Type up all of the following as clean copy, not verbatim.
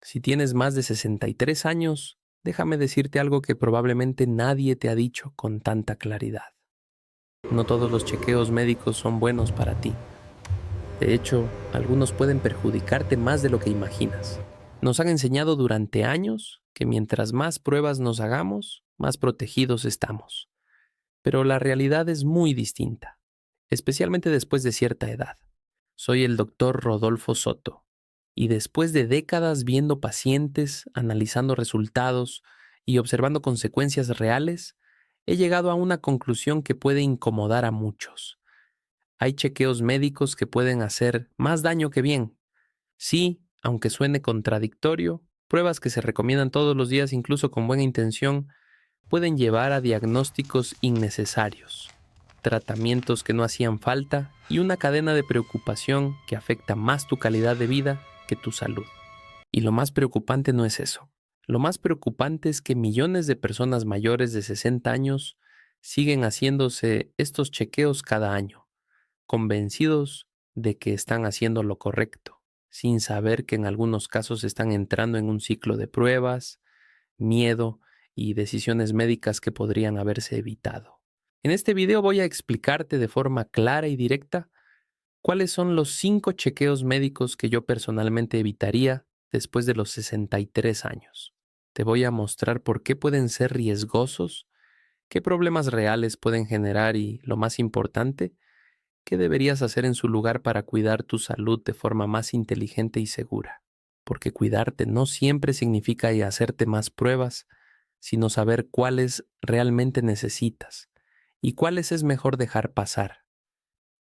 Si tienes más de 63 años, déjame decirte algo que probablemente nadie te ha dicho con tanta claridad. No todos los chequeos médicos son buenos para ti. De hecho, algunos pueden perjudicarte más de lo que imaginas. Nos han enseñado durante años que mientras más pruebas nos hagamos, más protegidos estamos. Pero la realidad es muy distinta, especialmente después de cierta edad. Soy el doctor Rodolfo Soto, y después de décadas viendo pacientes, analizando resultados y observando consecuencias reales, he llegado a una conclusión que puede incomodar a muchos. Hay chequeos médicos que pueden hacer más daño que bien. Sí, aunque suene contradictorio, pruebas que se recomiendan todos los días, incluso con buena intención, pueden llevar a diagnósticos innecesarios, tratamientos que no hacían falta y una cadena de preocupación que afecta más tu calidad de vida que tu salud. Y lo más preocupante no es eso. Lo más preocupante es que millones de personas mayores de 60 años siguen haciéndose estos chequeos cada año, convencidos de que están haciendo lo correcto, sin saber que en algunos casos están entrando en un ciclo de pruebas, miedo y decisiones médicas que podrían haberse evitado. En este video voy a explicarte de forma clara y directa cuáles son los 5 chequeos médicos que yo personalmente evitaría después de los 63 años. Te voy a mostrar por qué pueden ser riesgosos, qué problemas reales pueden generar y, lo más importante, qué deberías hacer en su lugar para cuidar tu salud de forma más inteligente y segura. Porque cuidarte no siempre significa hacerte más pruebas, sino saber cuáles realmente necesitas y cuáles es mejor dejar pasar.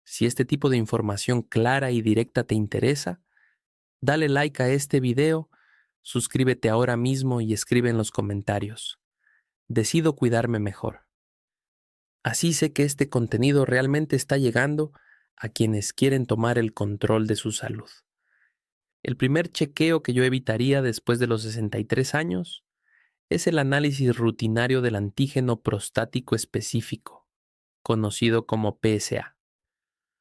Si este tipo de información clara y directa te interesa, dale like a este video, suscríbete ahora mismo y escribe en los comentarios: decido cuidarme mejor. Así sé que este contenido realmente está llegando a quienes quieren tomar el control de su salud. El primer chequeo que yo evitaría después de los 63 años es el análisis rutinario del antígeno prostático específico, conocido como PSA,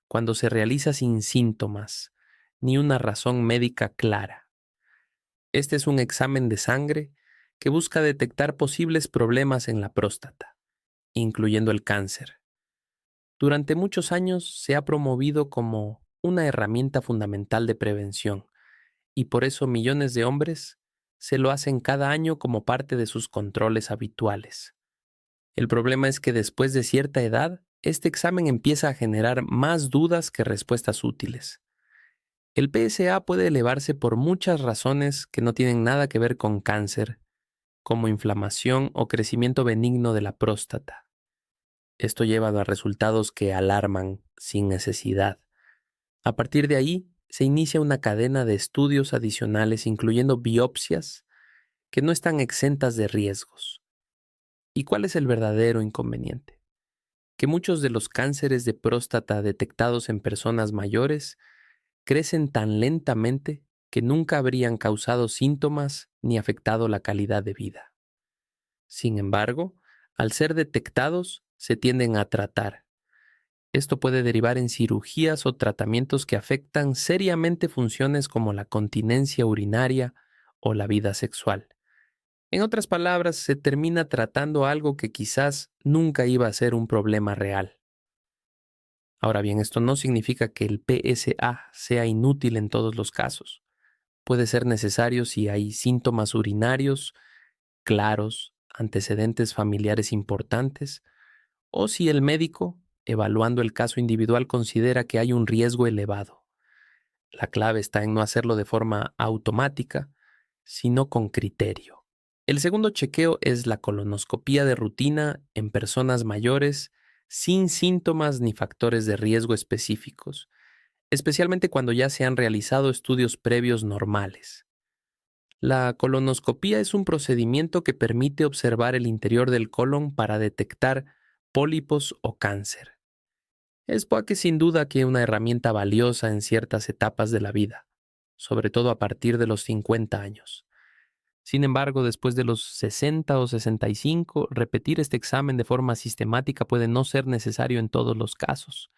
cuando se realiza sin síntomas ni una razón médica clara. Este es un examen de sangre que busca detectar posibles problemas en la próstata, incluyendo el cáncer. Durante muchos años se ha promovido como una herramienta fundamental de prevención, y por eso millones de hombres se lo hacen cada año como parte de sus controles habituales. El problema es que después de cierta edad, este examen empieza a generar más dudas que respuestas útiles. El PSA puede elevarse por muchas razones que no tienen nada que ver con cáncer, como inflamación o crecimiento benigno de la próstata. Esto lleva a resultados que alarman sin necesidad. A partir de ahí, se inicia una cadena de estudios adicionales, incluyendo biopsias, que no están exentas de riesgos. ¿Y cuál es el verdadero inconveniente? Que muchos de los cánceres de próstata detectados en personas mayores crecen tan lentamente que nunca habrían causado síntomas ni afectado la calidad de vida. Sin embargo, al ser detectados, se tienden a tratar. Esto puede derivar en cirugías o tratamientos que afectan seriamente funciones como la continencia urinaria o la vida sexual. En otras palabras, se termina tratando algo que quizás nunca iba a ser un problema real. Ahora bien, esto no significa que el PSA sea inútil en todos los casos. Puede ser necesario si hay síntomas urinarios claros, antecedentes familiares importantes, o si el médico, evaluando el caso individual, considera que hay un riesgo elevado. La clave está en no hacerlo de forma automática, sino con criterio. El segundo chequeo es la colonoscopía de rutina en personas mayores sin síntomas ni factores de riesgo específicos, especialmente cuando ya se han realizado estudios previos normales. La colonoscopía es un procedimiento que permite observar el interior del colon para detectar pólipos o cáncer. Es porque sin duda que una herramienta valiosa en ciertas etapas de la vida, sobre todo a partir de los 50 años. Sin embargo, después de los 60 o 65, repetir este examen de forma sistemática puede no ser necesario en todos los casos.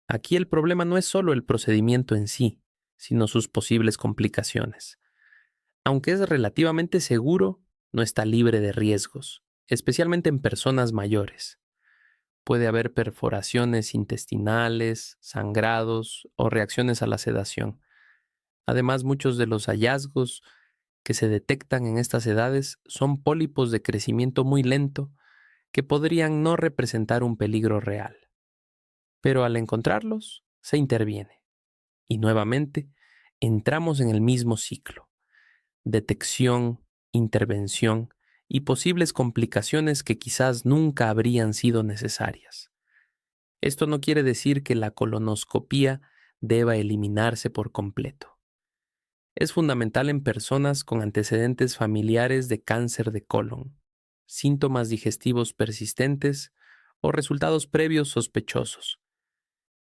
Aquí el problema no es solo el procedimiento en sí, sino sus posibles complicaciones. Aunque es relativamente seguro, no está libre de riesgos, especialmente en personas mayores. Puede haber perforaciones intestinales, sangrados o reacciones a la sedación. Además, muchos de los hallazgos que se detectan en estas edades son pólipos de crecimiento muy lento que podrían no representar un peligro real. Pero al encontrarlos, se interviene. Y nuevamente, entramos en el mismo ciclo: detección, intervención y posibles complicaciones que quizás nunca habrían sido necesarias. Esto no quiere decir que la colonoscopía deba eliminarse por completo. Es fundamental en personas con antecedentes familiares de cáncer de colon, síntomas digestivos persistentes o resultados previos sospechosos.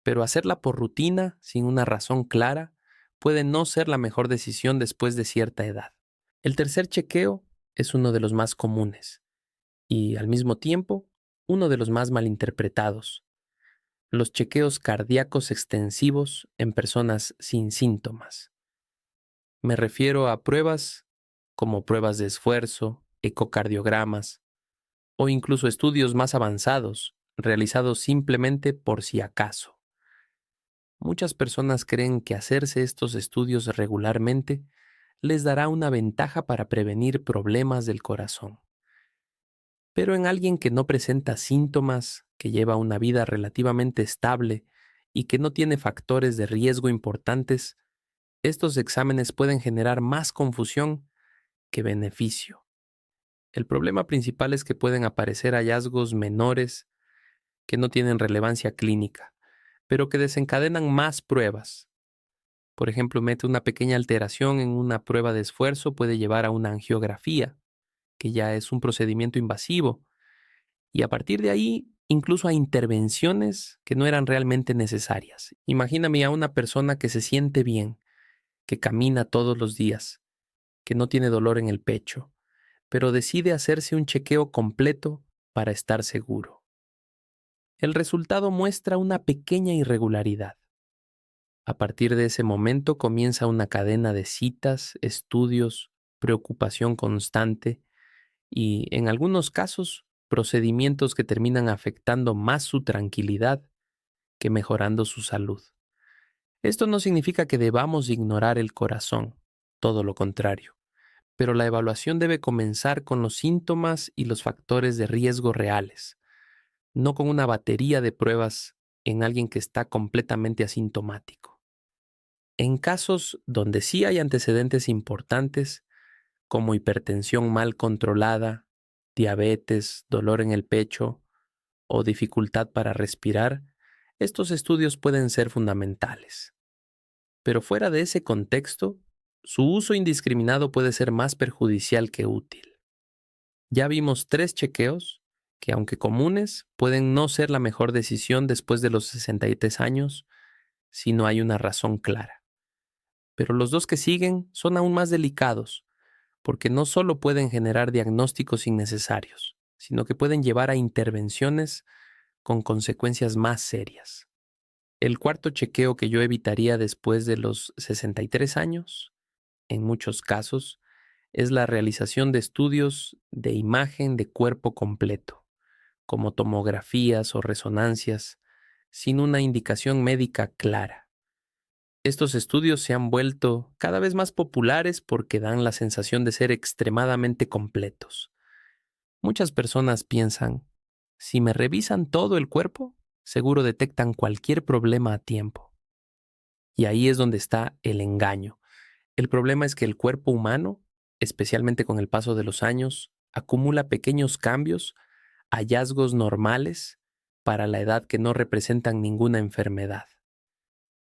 Pero hacerla por rutina, sin una razón clara, puede no ser la mejor decisión después de cierta edad. El tercer chequeo es uno de los más comunes y, al mismo tiempo, uno de los más malinterpretados: los chequeos cardíacos extensivos en personas sin síntomas. Me refiero a pruebas como pruebas de esfuerzo, ecocardiogramas o incluso estudios más avanzados realizados simplemente por si acaso. Muchas personas creen que hacerse estos estudios regularmente les dará una ventaja para prevenir problemas del corazón. Pero en alguien que no presenta síntomas, que lleva una vida relativamente estable y que no tiene factores de riesgo importantes, estos exámenes pueden generar más confusión que beneficio. El problema principal es que pueden aparecer hallazgos menores que no tienen relevancia clínica, pero que desencadenan más pruebas. Por ejemplo, mete una pequeña alteración en una prueba de esfuerzo puede llevar a una angiografía, que ya es un procedimiento invasivo, y a partir de ahí incluso a intervenciones que no eran realmente necesarias. Imagíname a una persona que se siente bien, que camina todos los días, que no tiene dolor en el pecho, pero decide hacerse un chequeo completo para estar seguro. El resultado muestra una pequeña irregularidad. A partir de ese momento comienza una cadena de citas, estudios, preocupación constante y, en algunos casos, procedimientos que terminan afectando más su tranquilidad que mejorando su salud. Esto no significa que debamos ignorar el corazón, todo lo contrario, pero la evaluación debe comenzar con los síntomas y los factores de riesgo reales, no con una batería de pruebas en alguien que está completamente asintomático. En casos donde sí hay antecedentes importantes, como hipertensión mal controlada, diabetes, dolor en el pecho o dificultad para respirar, estos estudios pueden ser fundamentales. Pero fuera de ese contexto, su uso indiscriminado puede ser más perjudicial que útil. Ya vimos 3 chequeos que, aunque comunes, pueden no ser la mejor decisión después de los 63 años si no hay una razón clara. Pero los 2 que siguen son aún más delicados, porque no solo pueden generar diagnósticos innecesarios, sino que pueden llevar a intervenciones con consecuencias más serias. El cuarto chequeo que yo evitaría después de los 63 años, en muchos casos, es la realización de estudios de imagen de cuerpo completo, como tomografías o resonancias, sin una indicación médica clara. Estos estudios se han vuelto cada vez más populares porque dan la sensación de ser extremadamente completos. Muchas personas piensan: si me revisan todo el cuerpo, seguro detectan cualquier problema a tiempo. Y ahí es donde está el engaño. El problema es que el cuerpo humano, especialmente con el paso de los años, acumula pequeños cambios, hallazgos normales para la edad que no representan ninguna enfermedad.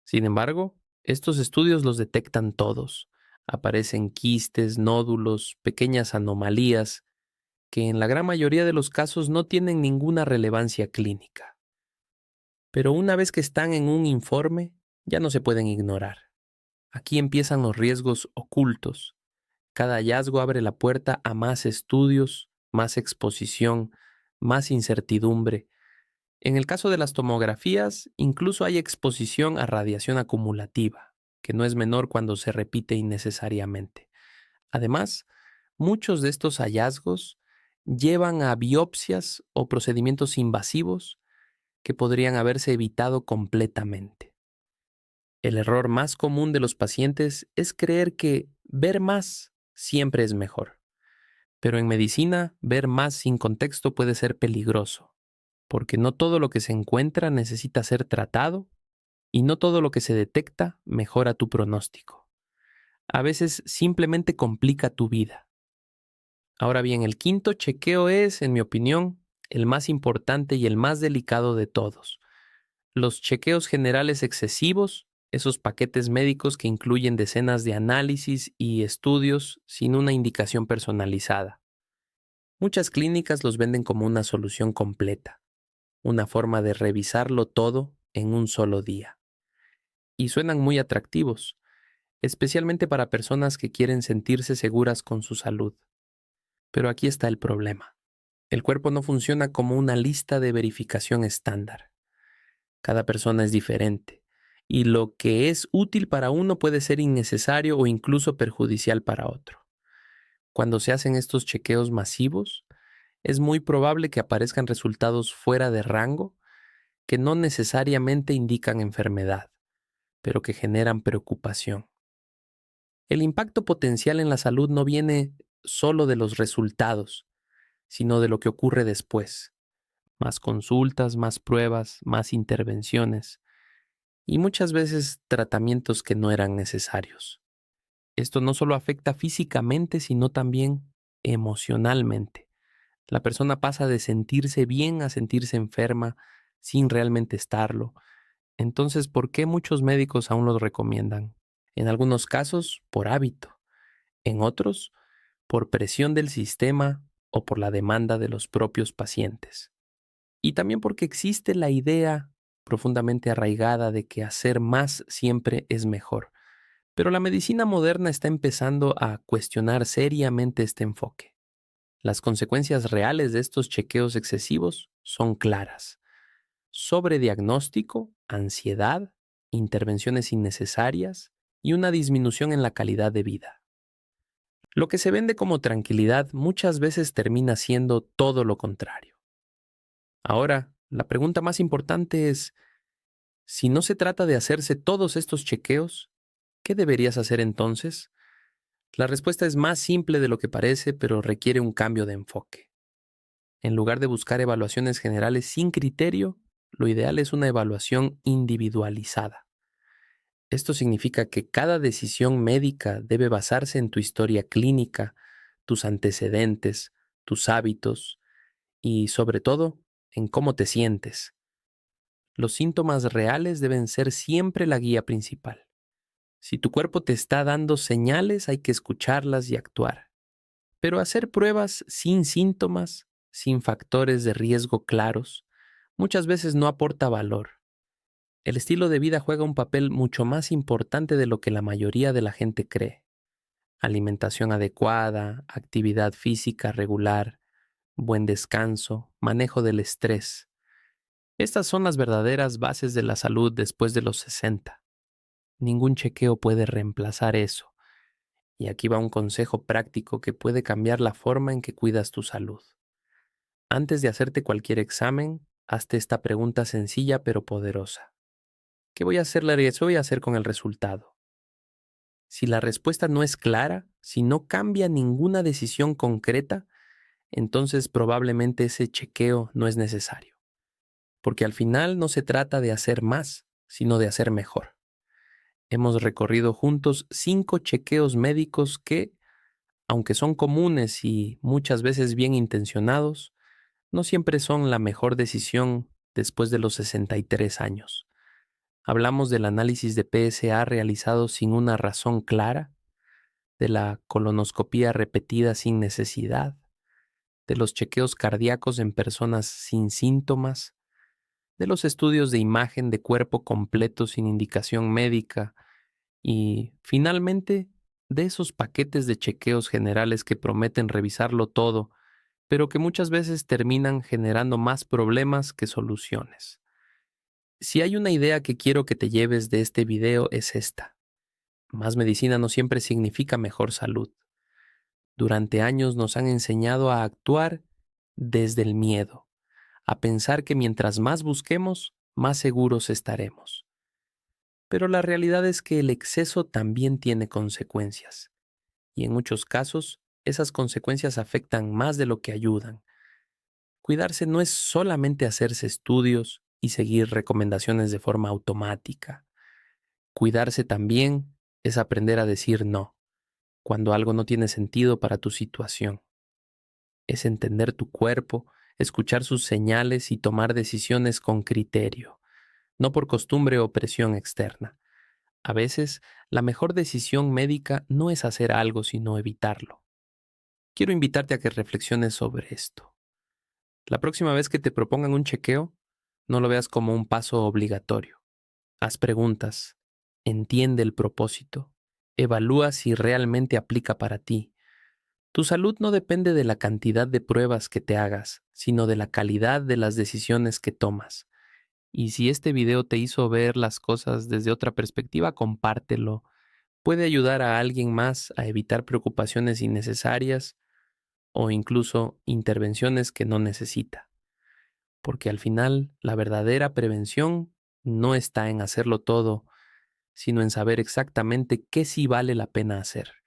Sin embargo, estos estudios los detectan todos. Aparecen quistes, nódulos, pequeñas anomalías que en la gran mayoría de los casos no tienen ninguna relevancia clínica. Pero una vez que están en un informe, ya no se pueden ignorar. Aquí empiezan los riesgos ocultos. Cada hallazgo abre la puerta a más estudios, más exposición, más incertidumbre. En el caso de las tomografías, incluso hay exposición a radiación acumulativa, que no es menor cuando se repite innecesariamente. Además, muchos de estos hallazgos llevan a biopsias o procedimientos invasivos que podrían haberse evitado completamente. El error más común de los pacientes es creer que ver más siempre es mejor. Pero en medicina, ver más sin contexto puede ser peligroso, porque no todo lo que se encuentra necesita ser tratado y no todo lo que se detecta mejora tu pronóstico. A veces simplemente complica tu vida. Ahora bien, el quinto chequeo es, en mi opinión, el más importante y el más delicado de todos. Los chequeos generales excesivos, esos paquetes médicos que incluyen decenas de análisis y estudios sin una indicación personalizada. Muchas clínicas los venden como una solución completa, una forma de revisarlo todo en un solo día. Y suenan muy atractivos, especialmente para personas que quieren sentirse seguras con su salud. Pero aquí está el problema. El cuerpo no funciona como una lista de verificación estándar. Cada persona es diferente, y lo que es útil para uno puede ser innecesario o incluso perjudicial para otro. Cuando se hacen estos chequeos masivos, es muy probable que aparezcan resultados fuera de rango que no necesariamente indican enfermedad, pero que generan preocupación. El impacto potencial en la salud no viene solo de los resultados, sino de lo que ocurre después. Más consultas, más pruebas, más intervenciones y muchas veces tratamientos que no eran necesarios. Esto no solo afecta físicamente, sino también emocionalmente. La persona pasa de sentirse bien a sentirse enferma sin realmente estarlo. Entonces, ¿por qué muchos médicos aún los recomiendan? En algunos casos, por hábito. En otros, por presión del sistema o por la demanda de los propios pacientes. Y también porque existe la idea profundamente arraigada de que hacer más siempre es mejor. Pero la medicina moderna está empezando a cuestionar seriamente este enfoque. Las consecuencias reales de estos chequeos excesivos son claras. Sobrediagnóstico, ansiedad, intervenciones innecesarias y una disminución en la calidad de vida. Lo que se vende como tranquilidad muchas veces termina siendo todo lo contrario. Ahora, la pregunta más importante es, si no se trata de hacerse todos estos chequeos, ¿qué deberías hacer entonces? La respuesta es más simple de lo que parece, pero requiere un cambio de enfoque. En lugar de buscar evaluaciones generales sin criterio, lo ideal es una evaluación individualizada. Esto significa que cada decisión médica debe basarse en tu historia clínica, tus antecedentes, tus hábitos y, sobre todo, en cómo te sientes. Los síntomas reales deben ser siempre la guía principal. Si tu cuerpo te está dando señales, hay que escucharlas y actuar. Pero hacer pruebas sin síntomas, sin factores de riesgo claros, muchas veces no aporta valor. El estilo de vida juega un papel mucho más importante de lo que la mayoría de la gente cree. Alimentación adecuada, actividad física regular, buen descanso, manejo del estrés. Estas son las verdaderas bases de la salud después de los 60. Ningún chequeo puede reemplazar eso. Y aquí va un consejo práctico que puede cambiar la forma en que cuidas tu salud. Antes de hacerte cualquier examen, hazte esta pregunta sencilla pero poderosa. ¿Qué voy a hacer, Larry? ¿Qué voy a hacer con el resultado? Si la respuesta no es clara, si no cambia ninguna decisión concreta, entonces probablemente ese chequeo no es necesario. Porque al final no se trata de hacer más, sino de hacer mejor. Hemos recorrido juntos 5 chequeos médicos que, aunque son comunes y muchas veces bien intencionados, no siempre son la mejor decisión después de los 63 años. Hablamos del análisis de PSA realizado sin una razón clara, de la colonoscopía repetida sin necesidad, de los chequeos cardíacos en personas sin síntomas, de los estudios de imagen de cuerpo completo sin indicación médica y, finalmente, de esos paquetes de chequeos generales que prometen revisarlo todo, pero que muchas veces terminan generando más problemas que soluciones. Si hay una idea que quiero que te lleves de este video es esta. Más medicina no siempre significa mejor salud. durante años nos han enseñado a actuar desde el miedo, a pensar que mientras más busquemos, más seguros estaremos. Pero la realidad es que el exceso también tiene consecuencias, y en muchos casos, esas consecuencias afectan más de lo que ayudan. Cuidarse no es solamente hacerse estudios y seguir recomendaciones de forma automática. Cuidarse también es aprender a decir no cuando algo no tiene sentido para tu situación. Es entender tu cuerpo, escuchar sus señales y tomar decisiones con criterio, no por costumbre o presión externa. A veces, la mejor decisión médica no es hacer algo, sino evitarlo. Quiero invitarte a que reflexiones sobre esto. La próxima vez que te propongan un chequeo, no lo veas como un paso obligatorio. Haz preguntas, entiende el propósito, evalúa si realmente aplica para ti. Tu salud no depende de la cantidad de pruebas que te hagas, sino de la calidad de las decisiones que tomas. Y si este video te hizo ver las cosas desde otra perspectiva, compártelo. Puede ayudar a alguien más a evitar preocupaciones innecesarias o incluso intervenciones que no necesita. Porque al final, la verdadera prevención no está en hacerlo todo, sino en saber exactamente qué sí vale la pena hacer.